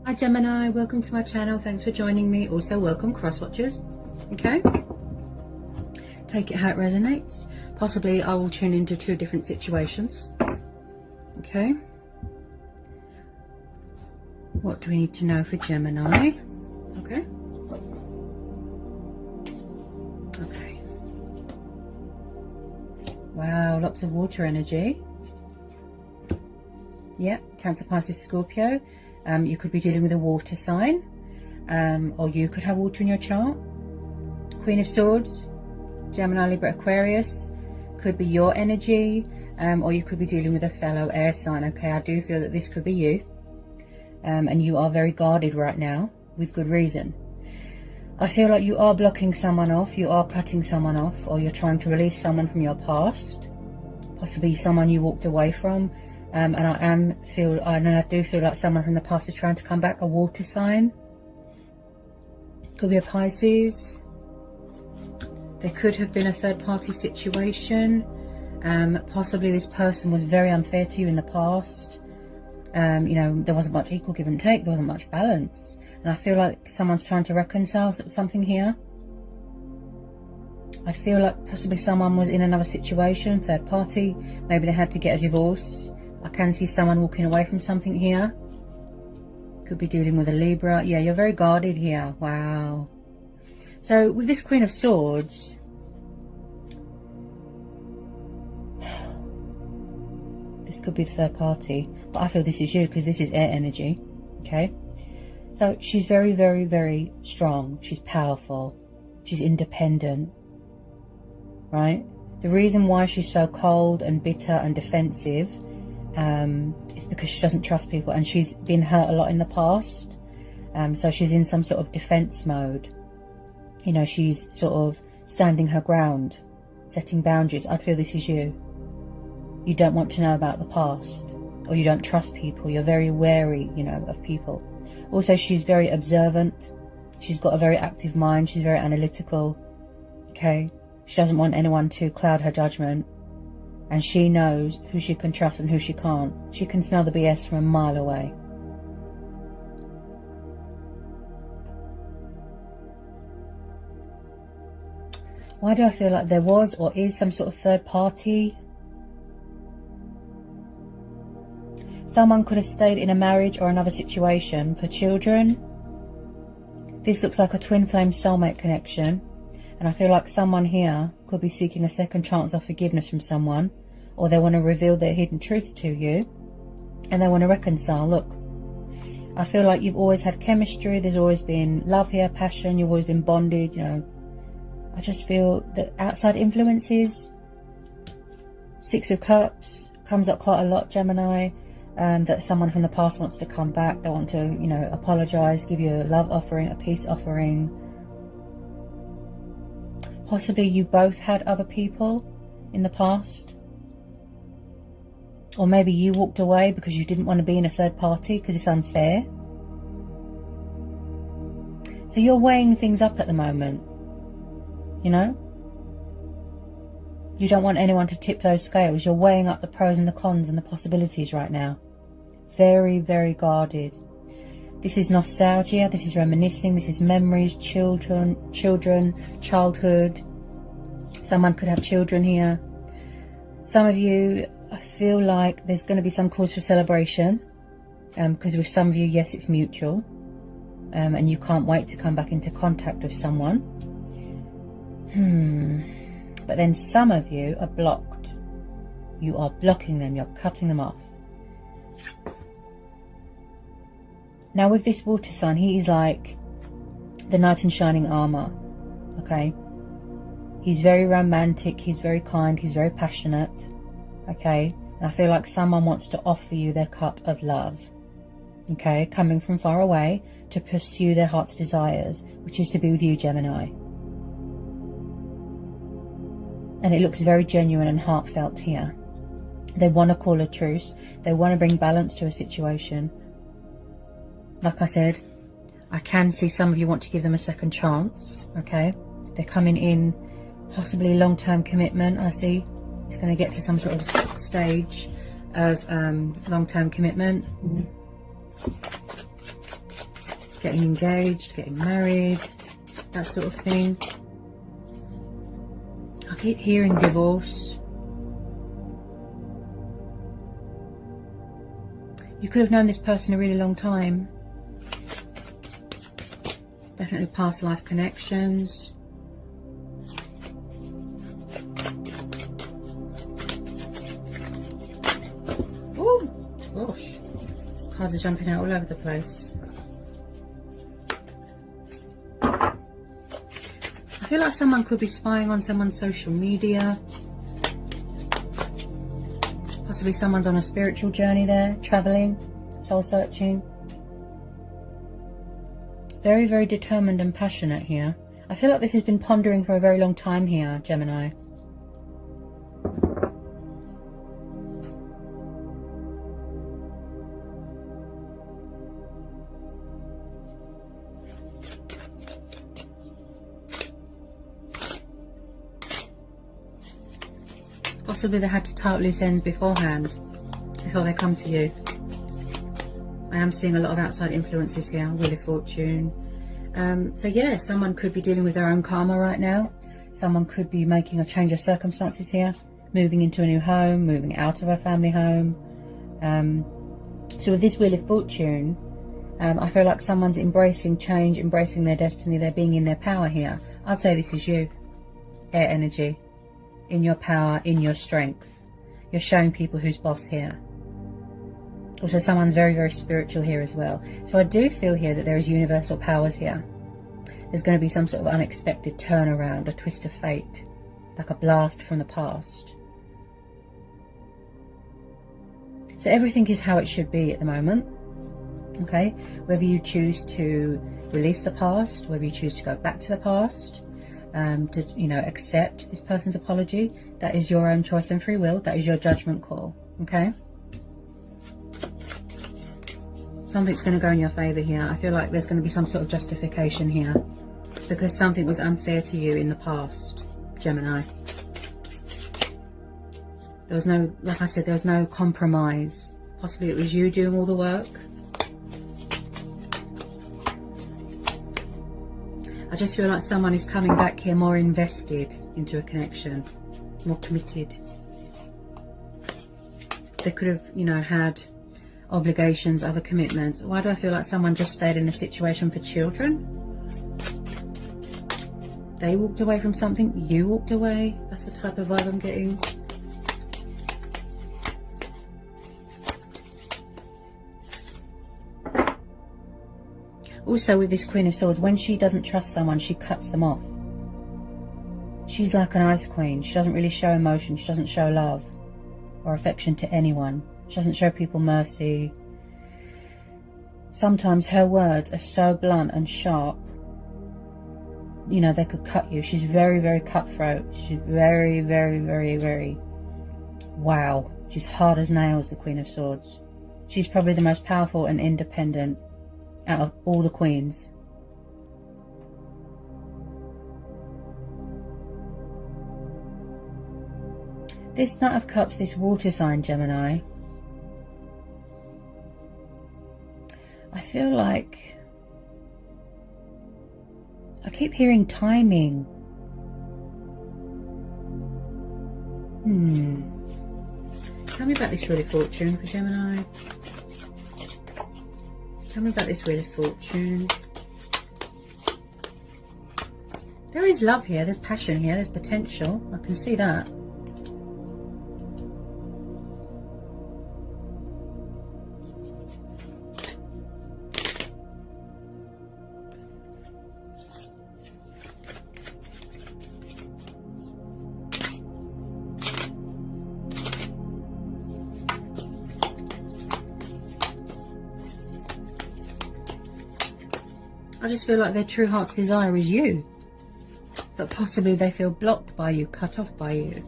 Hi Gemini, welcome to my channel. Thanks for joining me. Also welcome cross watchers. Okay, take it how it resonates. Possibly I will tune into 2 different situations. Okay, what do we need to know for Gemini? Okay, okay, wow, lots of water energy. Yeah, Cancer, Pisces, Scorpio. You could be dealing with a water sign, or you could have water in your chart. Queen of Swords, Gemini, Libra, Aquarius, could be your energy, or you could be dealing with a fellow air sign. Okay, I do feel that this could be you, and you are very guarded right now with good reason. I feel like you are blocking someone off, you are cutting someone off, or you're trying to release someone from your past, possibly someone you walked away from. And I do feel like someone from the past is trying to come back. A water sign. Could be a Pisces. There could have been a third party situation. Possibly this person was very unfair to you in the past. You know, there wasn't much equal give and take. There wasn't much balance. And I feel like someone's trying to reconcile something here. I feel like possibly someone was in another situation, third party. Maybe they had to get a divorce. I can see someone walking away from something here. Could be dealing with a Libra. Yeah, you're very guarded here. Wow. So with this Queen of Swords, this could be the third party, but I feel this is you because this is air energy. Okay. So she's very, very, very strong. She's powerful. She's independent. Right? The reason why she's so cold and bitter and defensive it's because she doesn't trust people, and she's been hurt a lot in the past. So she's in some sort of defense mode. You know, she's sort of standing her ground, setting boundaries. I feel this is you. You don't want to know about the past, or you don't trust people. You're very wary, you know, of people. Also, she's very observant. She's got a very active mind. She's very analytical. Okay. She doesn't want anyone to cloud her judgment. And she knows who she can trust and who she can't. She can smell the BS from a mile away. Why do I feel like there was or is some sort of third party? Someone could have stayed in a marriage or another situation for children. This looks like a twin flame soulmate connection. And I feel like someone here could be seeking a second chance of forgiveness from someone, or they want to reveal their hidden truth to you, and they want to reconcile. Look, I feel like you've always had chemistry. There's always been love here, passion. You've always been bonded, you know. I just feel that outside influences, 6 of Cups comes up quite a lot, Gemini. That someone from the past wants to come back. They want to, you know, apologize, give you a love offering, a peace offering. Possibly you both had other people in the past. Or maybe you walked away because you didn't want to be in a third party because it's unfair. So you're weighing things up at the moment. You know? You don't want anyone to tip those scales. You're weighing up the pros and the cons and the possibilities right now. Very, very guarded. This is nostalgia, this is reminiscing, this is memories, children, childhood. Someone could have children here. Some of you, I feel like there's going to be some cause for celebration. Because with some of you, yes, it's mutual. And you can't wait to come back into contact with someone. But then some of you are blocked. You are blocking them, you're cutting them off. Now with this water sign, he is like the knight in shining armor, okay? He's very romantic, he's very kind, he's very passionate, okay? And I feel like someone wants to offer you their cup of love, okay? Coming from far away to pursue their heart's desires, which is to be with you, Gemini. And it looks very genuine and heartfelt here. They want to call a truce, they want to bring balance to a situation. Like I said, I can see some of you want to give them a second chance, okay? They're coming in, possibly long-term commitment, I see. It's going to get to some sort of stage of long-term commitment. getting engaged, getting married, that sort of thing. I keep hearing divorce. You could have known this person a really long time. Definitely past life connections. Oh gosh, cards are jumping out all over the place. I feel like someone could be spying on someone's social media. Possibly someone's on a spiritual journey there, traveling, soul searching. Very, very determined and passionate here. I feel like this has been pondering for a very long time here, Gemini. Possibly they had to tie up loose ends beforehand, before they come to you. I am seeing a lot of outside influences here, Wheel of Fortune. So yeah, someone could be dealing with their own karma right now. Someone could be making a change of circumstances here, moving into a new home, moving out of a family home. So with this Wheel of Fortune, I feel like someone's embracing change, embracing their destiny, they're being in their power here. I'd say this is you, air energy, in your power, in your strength. You're showing people who's boss here. Also, someone's very, very spiritual here as well. So I do feel here that there is universal powers here. There's going to be some sort of unexpected turnaround, a twist of fate, like a blast from the past. So everything is how it should be at the moment. Okay? Whether you choose to release the past, whether you choose to go back to the past, to, you know, accept this person's apology, that is your own choice and free will. That is your judgment call. Okay? Something's going to go in your favour here. I feel like there's going to be some sort of justification here because something was unfair to you in the past, Gemini. There was no, like I said, there was no compromise. Possibly it was you doing all the work. I just feel like someone is coming back here more invested into a connection, more committed. They could have, you know, had obligations, other commitments. Why do I feel like someone just stayed in the situation for children? They walked away from something, you walked away. That's the type of vibe I'm getting. Also with this Queen of Swords, when she doesn't trust someone, she cuts them off. She's like an ice queen. She doesn't really show emotion. She doesn't show love or affection to anyone. She doesn't show people mercy. Sometimes her words are so blunt and sharp, you know, they could cut you. She's very, very cutthroat. She's very, very, very, very, wow. She's hard as nails, the Queen of Swords. She's probably the most powerful and independent out of all the queens. This Knight of Cups, this water sign, Gemini, I feel like I keep hearing timing. Tell me about this Wheel of Fortune for Gemini. Tell me about this Wheel of Fortune. There is love here, there's passion here, there's potential. I can see that. I just feel like their true heart's desire is you, but possibly they feel blocked by you, cut off by you.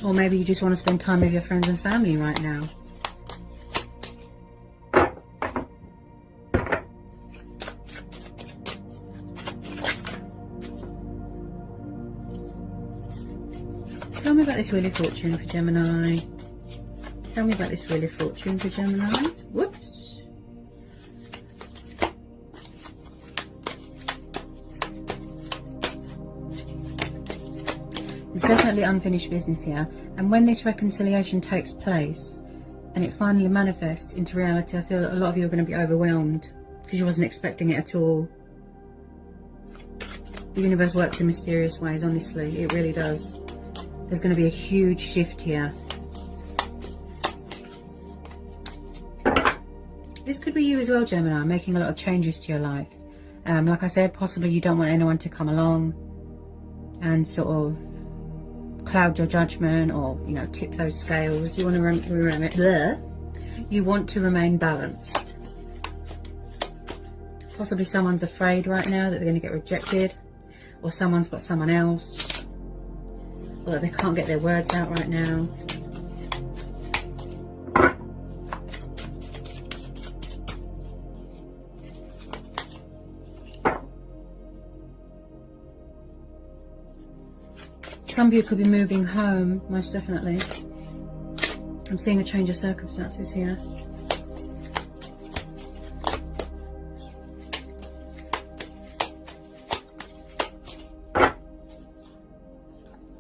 Or maybe you just want to spend time with your friends and family right now. Tell me about this Wheel of Fortune for Gemini. Tell me about this Wheel of Fortune for Gemini. Whoops. There's definitely unfinished business here. And when this reconciliation takes place and it finally manifests into reality, I feel that a lot of you are going to be overwhelmed because you wasn't expecting it at all. The universe works in mysterious ways, honestly. It really does. There's going to be a huge shift here. This could be you as well, Gemini, making a lot of changes to your life. Like I said, possibly you don't want anyone to come along and sort of cloud your judgment or, you know, tip those scales. You want to you want to remain balanced. Possibly someone's afraid right now that they're going to get rejected, or someone's got someone else, or that they can't get their words out right now. Some of you could be moving home, most definitely. I'm seeing a change of circumstances here.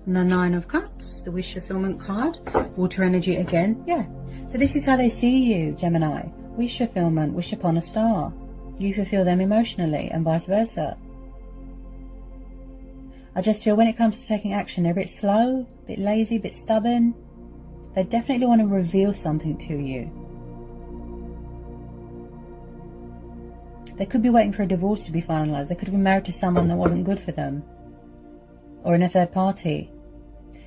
And the Nine of Cups, the wish fulfillment card, water energy again. Yeah. So this is how they see you, Gemini. Wish fulfillment, wish upon a star. You fulfill them emotionally and vice versa. I just feel when it comes to taking action, they're a bit slow, a bit lazy, a bit stubborn. They definitely want to reveal something to you. They could be waiting for a divorce to be finalised. They could have been married to someone that wasn't good for them. Or in a third party.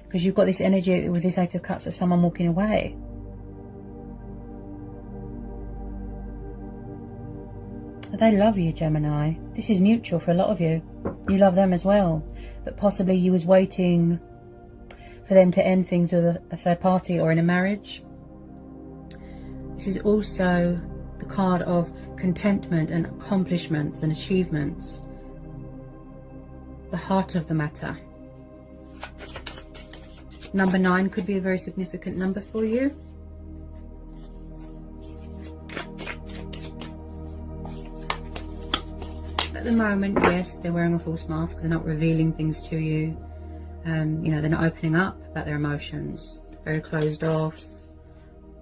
Because you've got this energy with this Eight of Cups of someone walking away. But they love you, Gemini. This is mutual for a lot of you. You love them as well. But possibly you was waiting for them to end things with a third party or in a marriage. This is also the card of contentment and accomplishments and achievements. The heart of the matter. Number 9 could be a very significant number for you. At the moment, yes, they're wearing a false mask. They're not revealing things to you. You know, they're not opening up about their emotions. Very closed off.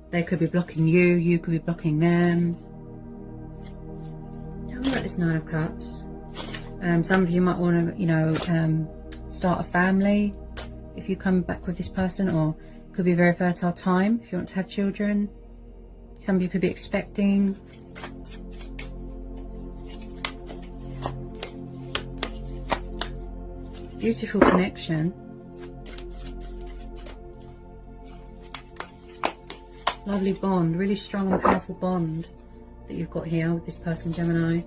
They could be blocking you. You could be blocking them. Tell me about this Nine of Cups. Some of you might want to, you know, start a family if you come back with this person, or it could be a very fertile time if you want to have children. Some of you could be expecting. Beautiful connection. Lovely bond, really strong and powerful bond that you've got here with this person, Gemini.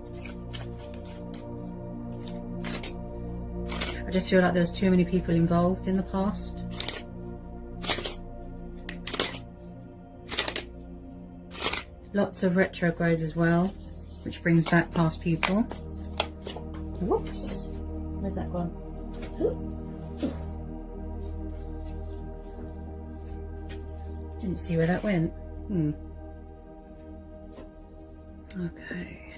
I just feel like there was too many people involved in the past. Lots of retrogrades as well, which brings back past people. Whoops, where's that gone? Didn't see where that went. Okay.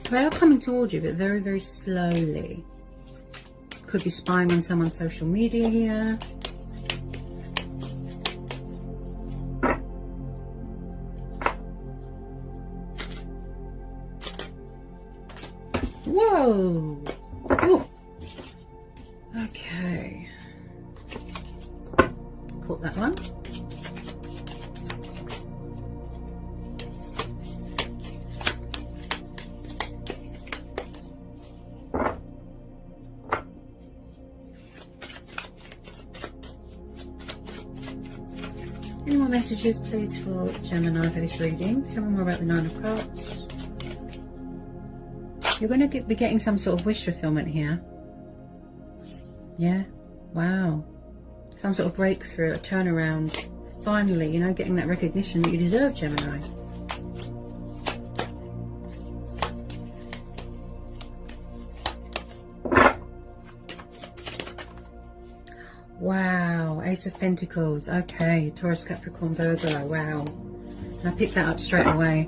So they are coming towards you, but very, very slowly. Could be spying on someone's social media here. Whoa! Ooh. Okay. Caught that one. Any more messages, please, for Gemini for this reading? Tell me more about the Nine of Cups. You're going to be getting some sort of wish fulfillment here. Yeah. Wow. Some sort of breakthrough, a turnaround. Finally, you know, getting that recognition that you deserve, Gemini. Wow, Ace of Pentacles. Okay, Taurus, Capricorn, Virgo. Wow. And I picked that up straight away.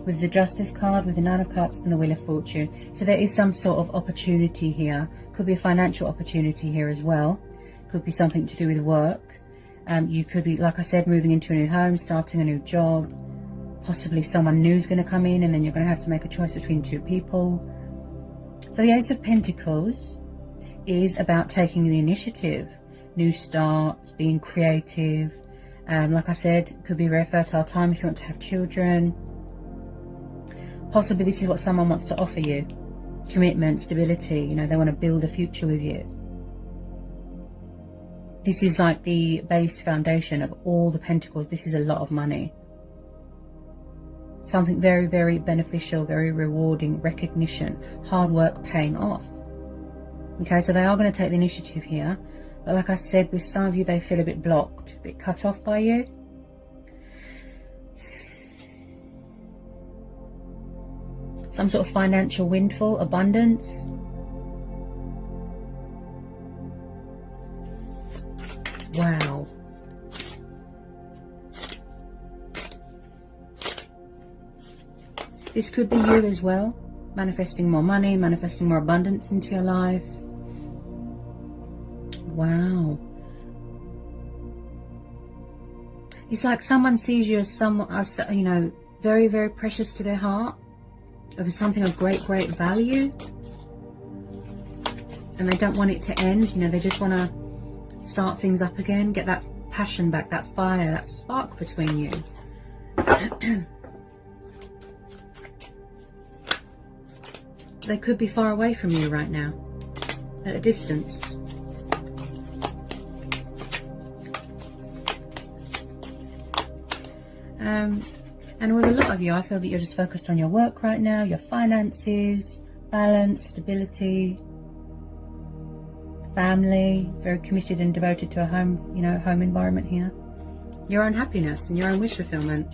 With the Justice card, with the Nine of Cups and the Wheel of Fortune. So there is some sort of opportunity here. Could be a financial opportunity here as well. Could be something to do with work. You could be, like I said, moving into a new home, starting a new job. Possibly someone new is going to come in, and then you're going to have to make a choice between two people. So the Ace of Pentacles is about taking the initiative. New starts, being creative. Like I said, it could be a very fertile time if you want to have children. Possibly this is what someone wants to offer you. Commitment, stability, you know, they want to build a future with you. This is like the base foundation of all the pentacles. This is a lot of money. Something very, very beneficial, very rewarding, recognition, hard work paying off. Okay, so they are going to take the initiative here. But like I said, with some of you, they feel a bit blocked, a bit cut off by you. Some sort of financial windfall, abundance. Wow. This could be you as well. Manifesting more money, manifesting more abundance into your life. Wow. It's like someone sees you as someone, as, you know, very, very precious to their heart. Or something of great, great value. And they don't want it to end. You know, they just want to start things up again. Get that passion back, that fire, that spark between you. They could be far away from you right now. At a distance. And with a lot of you, I feel that you're just focused on your work right now, your finances, balance, stability, family, very committed and devoted to a home, you know, home environment here. Your own happiness and your own wish fulfillment.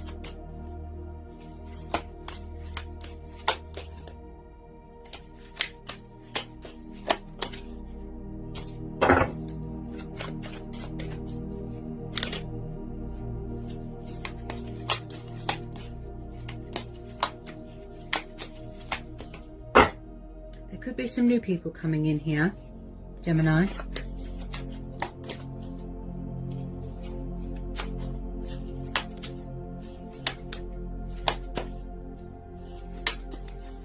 Could be some new people coming in here, Gemini.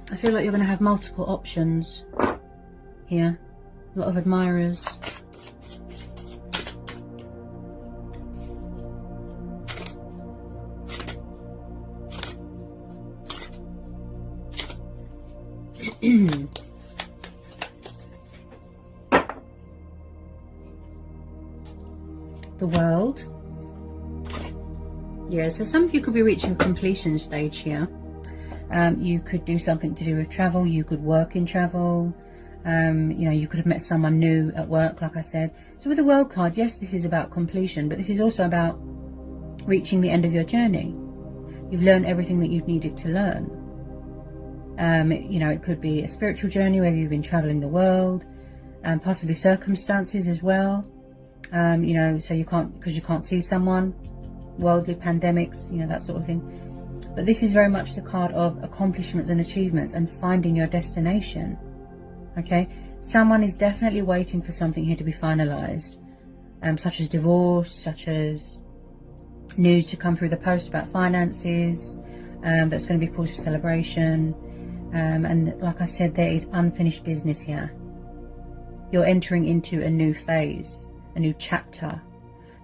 I feel like you're going to have multiple options here. A lot of admirers. The World. Yeah, so some of you could be reaching a completion stage here. You could do something to do with travel. You could work in travel. You know, you could have met someone new at work, like I said. So with the World card, yes, this is about completion, but this is also about reaching the end of your journey. You've learned everything that you've needed to learn. You know, it could be a spiritual journey where you've been traveling the world, and possibly circumstances as well. You know, so you can't, because you can't see someone, worldly pandemics, you know, that sort of thing. But this is very much the card of accomplishments and achievements and finding your destination. Okay, someone is definitely waiting for something here to be finalized, such as divorce, such as news to come through the post about finances, that's going to be cause for celebration. And like I said, there is unfinished business here. You're entering into a new phase, a new chapter,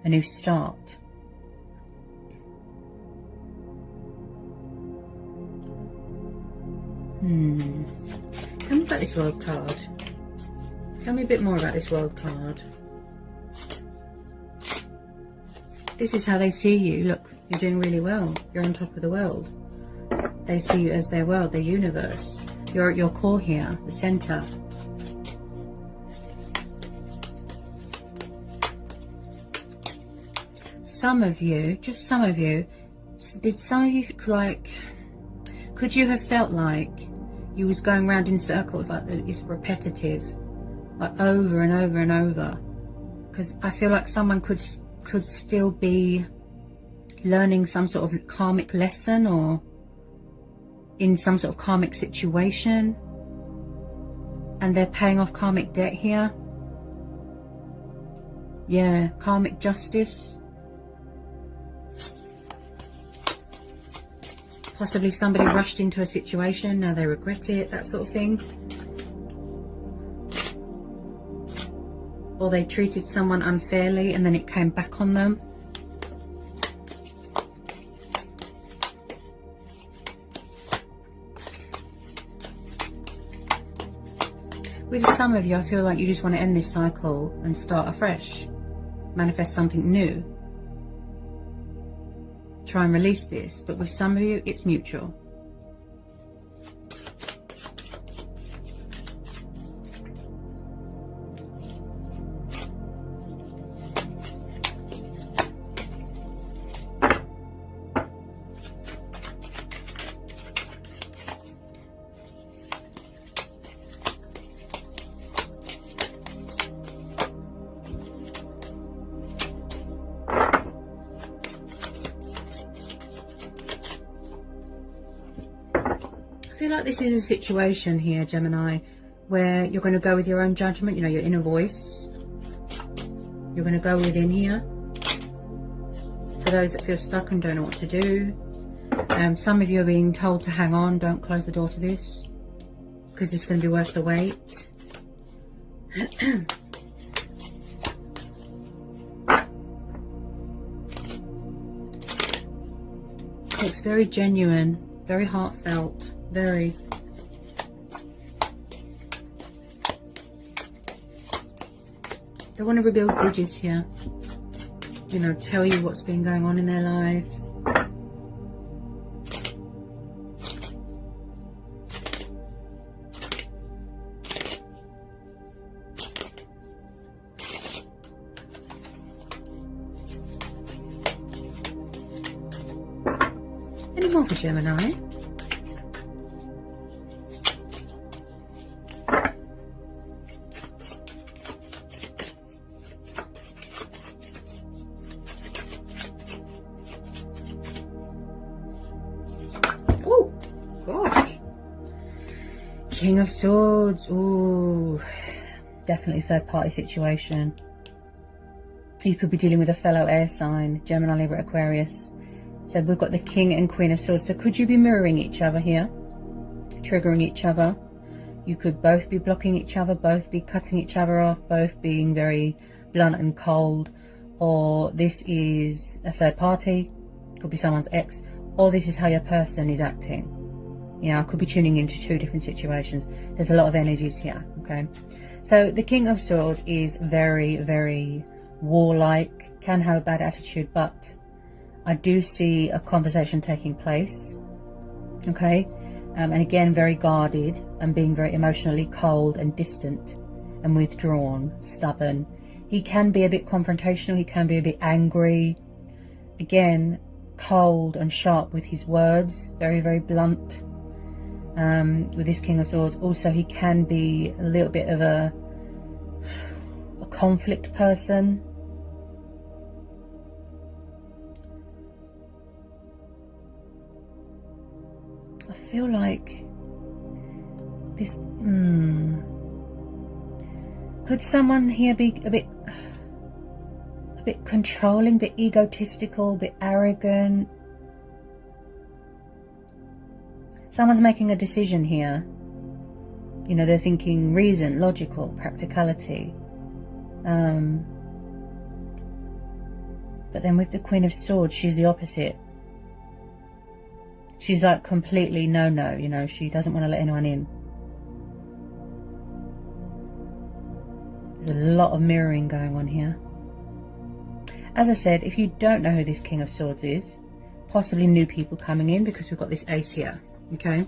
a new start. Tell me about this World card. Tell me a bit more about this World card. This is how they see you. Look, you're doing really well. You're on top of the world. They see you as their world, their universe. You're at your core here, the center. Some of you, just some of you, did some of you, like, could you have felt like you was going round in circles, like it's repetitive, like over and over and over? because I feel like someone could still be learning some sort of karmic lesson or in some sort of karmic situation, and they're paying off karmic debt here. Yeah, karmic justice. Possibly somebody rushed into a situation, now they regret it, that sort of thing. Or they treated someone unfairly and then it came back on them. With some of you, I feel like you just want to end this cycle and start afresh. Manifest something new. Try and release this. But with some of you, it's mutual. I feel like this is a situation here, Gemini, where you're going to go with your own judgment, you know, your inner voice. You're going to go within here. For those that feel stuck and don't know what to do. Some of you are being told to hang on, don't close the door to this, because it's going to be worth the wait. It's very genuine, very heartfelt. Very. They want to rebuild bridges here. You know, tell you what's been going on in their life. Any more for Gemini? King of Swords. Ooh, definitely third party situation. You could be dealing with a fellow air sign, Gemini, Libra, Aquarius. So we've got the King and Queen of Swords. So could you be mirroring each other here? Triggering each other? You could both be blocking each other, both be cutting each other off, both being very blunt and cold. Or this is a third party, could be someone's ex, or this is how your person is acting. You know, I could be tuning into two different situations. There's a lot of energies here, okay? So the King of Swords is very, very warlike, can have a bad attitude, but I do see a conversation taking place, okay? And again, very guarded and being very emotionally cold and distant and withdrawn, stubborn. He can be a bit confrontational, he can be a bit angry. Again, cold and sharp with his words, very, very blunt. With this King of Swords, also he can be a little bit of a conflict person. I feel like this could someone here be a bit controlling, a bit egotistical, a bit arrogant. Someone's making a decision here. You know, they're thinking reason, logical, practicality. But then with the Queen of Swords, she's the opposite. She's like completely no, you know, she doesn't want to let anyone in. There's a lot of mirroring going on here. As I said, if you don't know who this King of Swords is, possibly new people coming in, because we've got this ace here. Okay.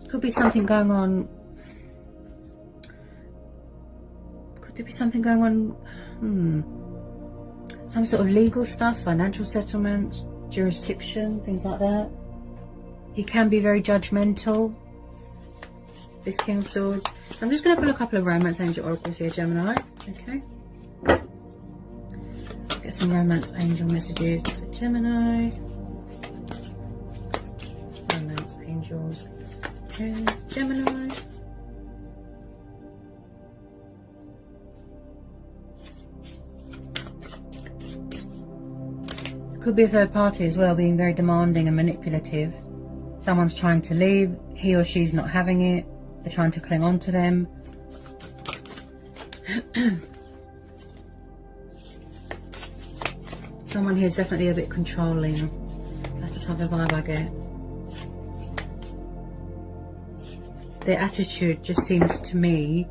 Could be something going on. Could there be something going on? some sort of legal stuff, financial settlement, jurisdiction, things like that. He can be very judgmental, this King of Swords. So I'm just going to pull a couple of romance angel oracles here, Gemini. Okay. Let's get some romance angel messages for Gemini. Romance angels and Gemini. Could be a third party as well, being very demanding and manipulative. Someone's trying to leave, he or she's not having it, they're trying to cling on to them. Someone here is definitely a bit controlling. That's the type of vibe I get. Their attitude just seems to me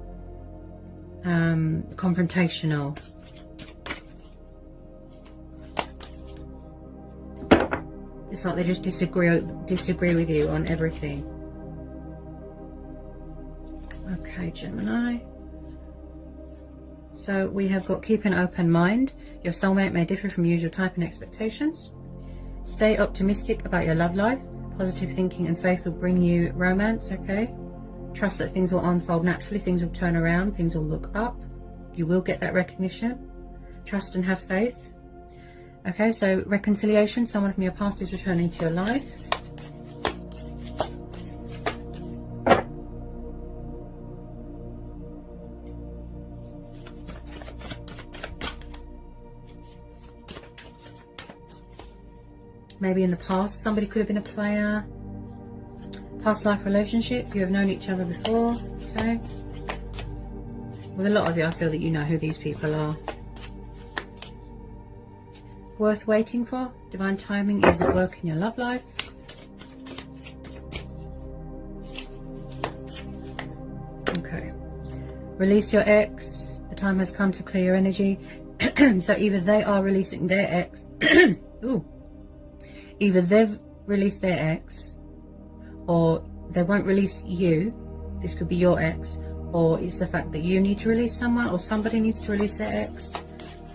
confrontational. It's like they just disagree with you on everything. Okay, Gemini. So we have got keep an open mind. Your soulmate may differ from usual type and expectations. Stay optimistic about your love life. Positive thinking and faith will bring you romance, okay? Trust that things will unfold naturally. Things will turn around. Things will look up. You will get that recognition. Trust and have faith. Okay, so reconciliation. Someone from your past is returning to your life. Maybe in the past, somebody could have been a player. Past life relationship, you have known each other before. Okay. With a lot of you, I feel that you know who these people are. Worth waiting for. Divine timing is at work in your love life. Okay. Release your ex. The time has come to clear your energy. So either they are releasing their ex. Ooh. Either they've released their ex, or they won't release you. This could be your ex, or it's the fact that you need to release someone, or somebody needs to release their ex.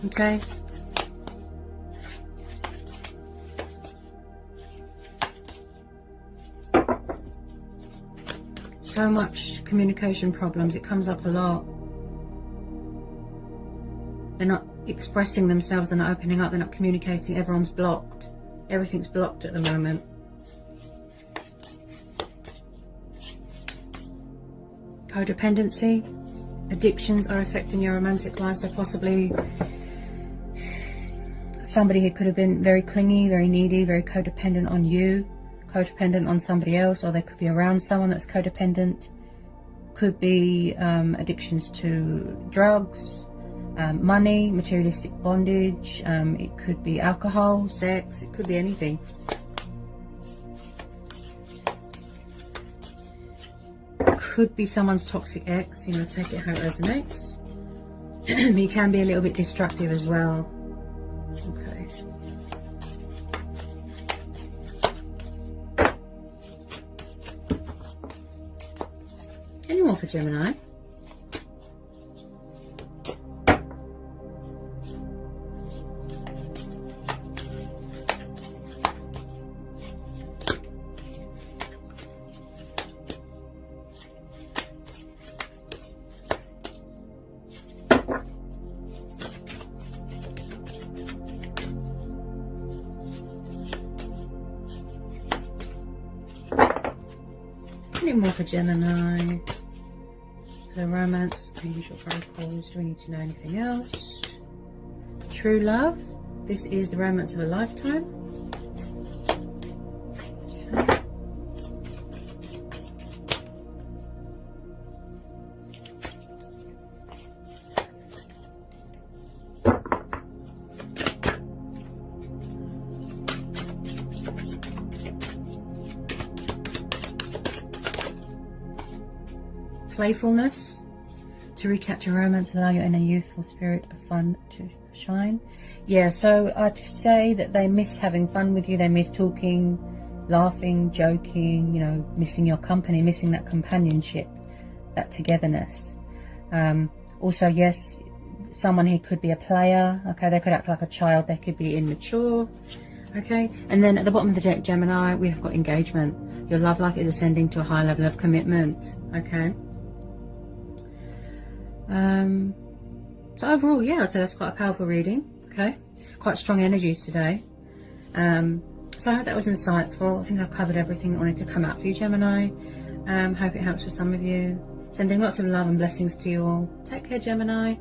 Okay. So much communication problems. It comes up a lot. They're not expressing themselves. They're not opening up. They're not communicating. Everyone's blocked. Everything's blocked at the moment. Codependency. Addictions are affecting your romantic life. So possibly somebody who could have been very clingy, very needy, very codependent on you. Codependent on somebody else, or they could be around someone that's codependent. Could be addictions to drugs, money, materialistic bondage. It could be alcohol, sex. It could be anything. Could be someone's toxic ex. You know, take it how it resonates. He can be a little bit destructive as well. Okay. Any more for Gemini? Any more for Gemini? The romance, unusual protocols. Do we need to know anything else? True love. This is the romance of a lifetime. Okay. Playfulness. To recapture romance, allow your inner youthful spirit of fun to shine. Yeah, so I'd say that they miss having fun with you. They miss talking, laughing, joking, you know, missing your company, missing that companionship, that togetherness. Also, yes, someone who could be a player. Okay, they could act like a child, they could be immature. Okay, and then at the bottom of the deck, Gemini, we've got engagement. Your love life is ascending to a high level of commitment. Okay. So overall, yeah, so that's quite a powerful reading. Okay, quite strong energies today. So I hope that was insightful. I think I've covered everything that wanted to come out for you, Gemini. Hope it helps for some of you. Sending lots of love and blessings to you all. Take care, Gemini.